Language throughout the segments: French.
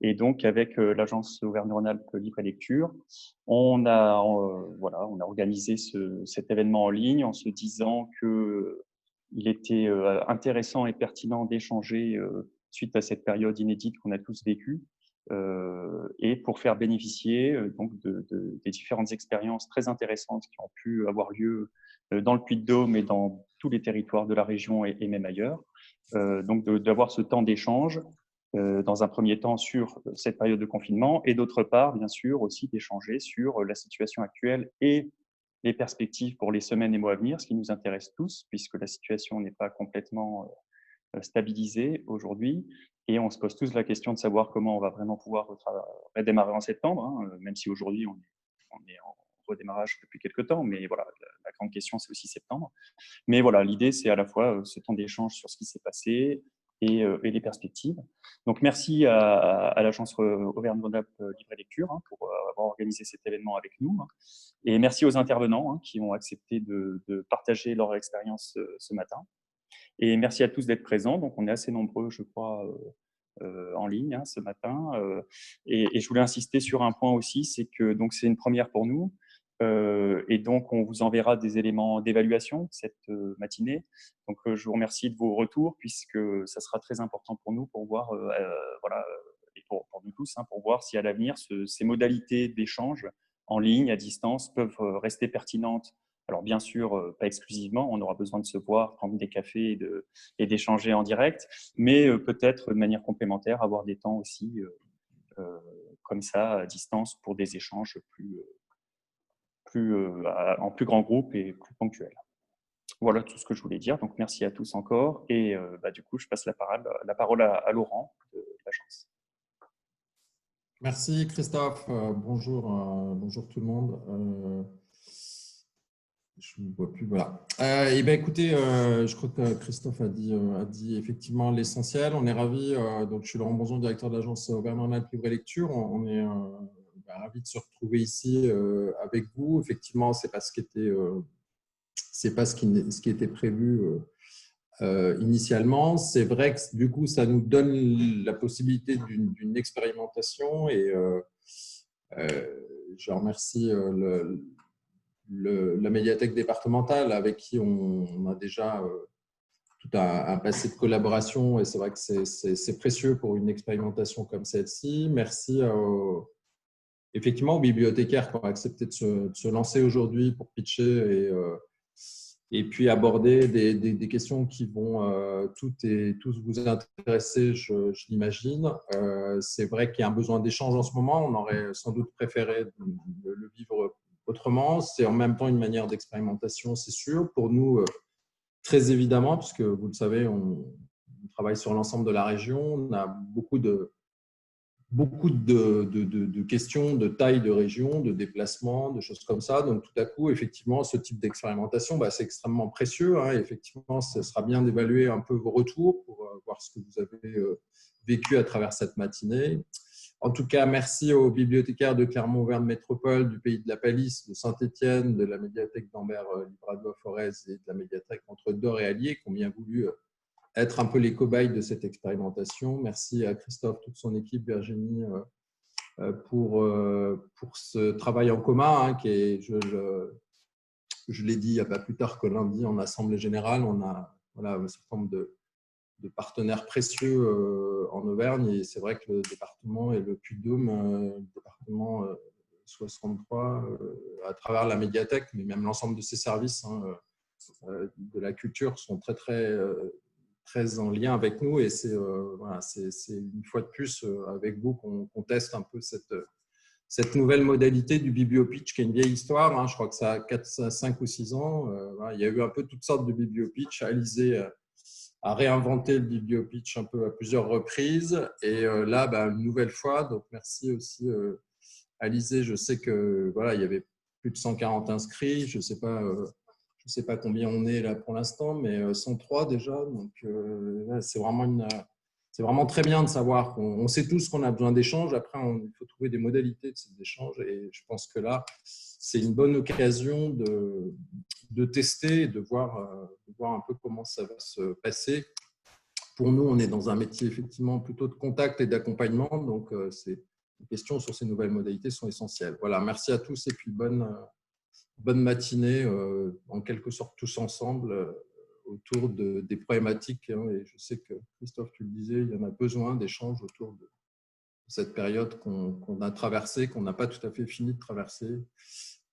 Et donc, avec l'agence Auvergne-Rhône-Alpes Libre et Lecture, on a organisé cet événement en ligne en se disant qu'il était intéressant et pertinent d'échanger suite à cette période inédite qu'on a tous vécue, et pour faire bénéficier des différentes expériences très intéressantes qui ont pu avoir lieu dans le Puy-de-Dôme et dans tous les territoires de la région et même ailleurs. Donc, d'avoir ce temps d'échange dans un premier temps sur cette période de confinement et d'autre part, bien sûr, aussi d'échanger sur la situation actuelle et les perspectives pour les semaines et mois à venir, ce qui nous intéresse tous, puisque la situation n'est pas complètement stabilisée aujourd'hui. Et on se pose tous la question de savoir comment on va vraiment pouvoir redémarrer en septembre, hein, même si aujourd'hui on est en redémarrage depuis quelques temps. Mais voilà, la grande question, c'est aussi septembre. Mais voilà, l'idée, c'est à la fois ce temps d'échange sur ce qui s'est passé et les perspectives. Donc, merci à l'agence Auvergne-Rhône-Alpes Libre et Lecture pour avoir organisé cet événement avec nous. Et merci aux intervenants qui ont accepté de partager leur expérience ce matin. Et merci à tous d'être présents. Donc, on est assez nombreux, je crois, en ligne ce matin. Et je voulais insister sur un point aussi, c'est que c'est une première pour nous. Et donc, on vous enverra des éléments d'évaluation cette matinée. Donc, je vous remercie de vos retours puisque ça sera très important pour nous pour voir, et pour nous tous, pour voir si à l'avenir, ces modalités d'échange en ligne, à distance, peuvent rester pertinentes. Alors, bien sûr, pas exclusivement, on aura besoin de se voir, prendre des cafés et d'échanger en direct, mais peut-être de manière complémentaire, avoir des temps aussi comme ça, à distance, pour des échanges en plus grand groupe et plus ponctuels. Voilà tout ce que je voulais dire. Donc, merci à tous encore. Et du coup, je passe la parole à Laurent de l'agence. Merci Christophe. Bonjour tout le monde. Je ne vois plus. Voilà. Écoutez, je crois que Christophe a dit effectivement l'essentiel. On est ravis. Donc, je suis Laurent Bonzon, directeur de l'agence Auvergne-Rhône-Alpes Libre et Lecture. On est ravis de se retrouver ici avec vous. Effectivement, c'est pas ce qui était prévu initialement. C'est vrai que du coup, ça nous donne la possibilité d'une expérimentation et je remercie la médiathèque départementale avec qui on a déjà tout un passé de collaboration et c'est vrai que c'est précieux pour une expérimentation comme celle-ci. Merci effectivement aux bibliothécaires qui ont accepté de se lancer aujourd'hui pour pitcher et puis aborder des questions qui vont toutes et tous vous intéresser, je l'imagine. C'est vrai qu'il y a un besoin d'échange en ce moment. On aurait sans doute préféré le vivre autrement. C'est en même temps une manière d'expérimentation, c'est sûr. Pour nous, très évidemment, puisque vous le savez, on travaille sur l'ensemble de la région. On a beaucoup de questions de taille de région, de déplacement, de choses comme ça. Donc, tout à coup, effectivement, ce type d'expérimentation, c'est extrêmement précieux. Effectivement, ce sera bien d'évaluer un peu vos retours pour voir ce que vous avez vécu à travers cette matinée. En tout cas, merci aux bibliothécaires de Clermont-Auvergne Métropole, du Pays de la Palisse, de Saint-Étienne, de la médiathèque d'Ambert Libradois-Forez et de la médiathèque entre Dore et Allier qui ont bien voulu être un peu les cobayes de cette expérimentation. Merci à Christophe, toute son équipe, Virginie, pour ce travail en commun qui est, je l'ai dit il n'y a pas plus tard que lundi en Assemblée générale. On a un certain nombre de partenaires précieux en Auvergne et c'est vrai que le département et le Puy-de-Dôme, le département 63, à travers la médiathèque, mais même l'ensemble de ses services de la culture sont très en lien avec nous et c'est une fois de plus avec vous qu'on teste un peu cette nouvelle modalité du bibliopitch qui est une vieille histoire. Je crois que ça a 5 ou 6 ans. Il y a eu un peu toutes sortes de bibliopitch. Alizé a réinventé le bibliopitch un peu à plusieurs reprises et là, une nouvelle fois. Donc, merci aussi Alizé. Je sais que il y avait plus de 140 inscrits. Je sais pas combien on est là pour l'instant, mais 103 déjà. Donc, c'est vraiment très bien de savoir qu'on sait tous qu'on a besoin d'échanges. Après, il faut trouver des modalités de ces échanges. Et je pense que là, c'est une bonne occasion de tester et de voir un peu comment ça va se passer pour nous, on est dans un métier effectivement plutôt de contact et d'accompagnement. Donc, les questions sur ces nouvelles modalités sont essentielles. Voilà, merci à tous et puis bonne matinée, en quelque sorte tous ensemble, autour des problématiques. Hein, et je sais que, Christophe, tu le disais, il y en a besoin d'échanges autour de cette période qu'on a traversée, qu'on n'a pas tout à fait fini de traverser.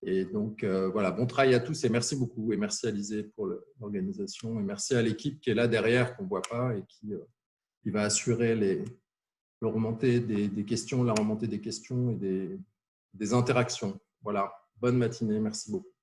Et donc, voilà, bon travail à tous et merci beaucoup. Et merci à Alizé pour l'organisation. Et merci à l'équipe qui est là derrière, qu'on ne voit pas et qui va assurer la remontée des questions et des interactions. Voilà, bonne matinée. Merci beaucoup.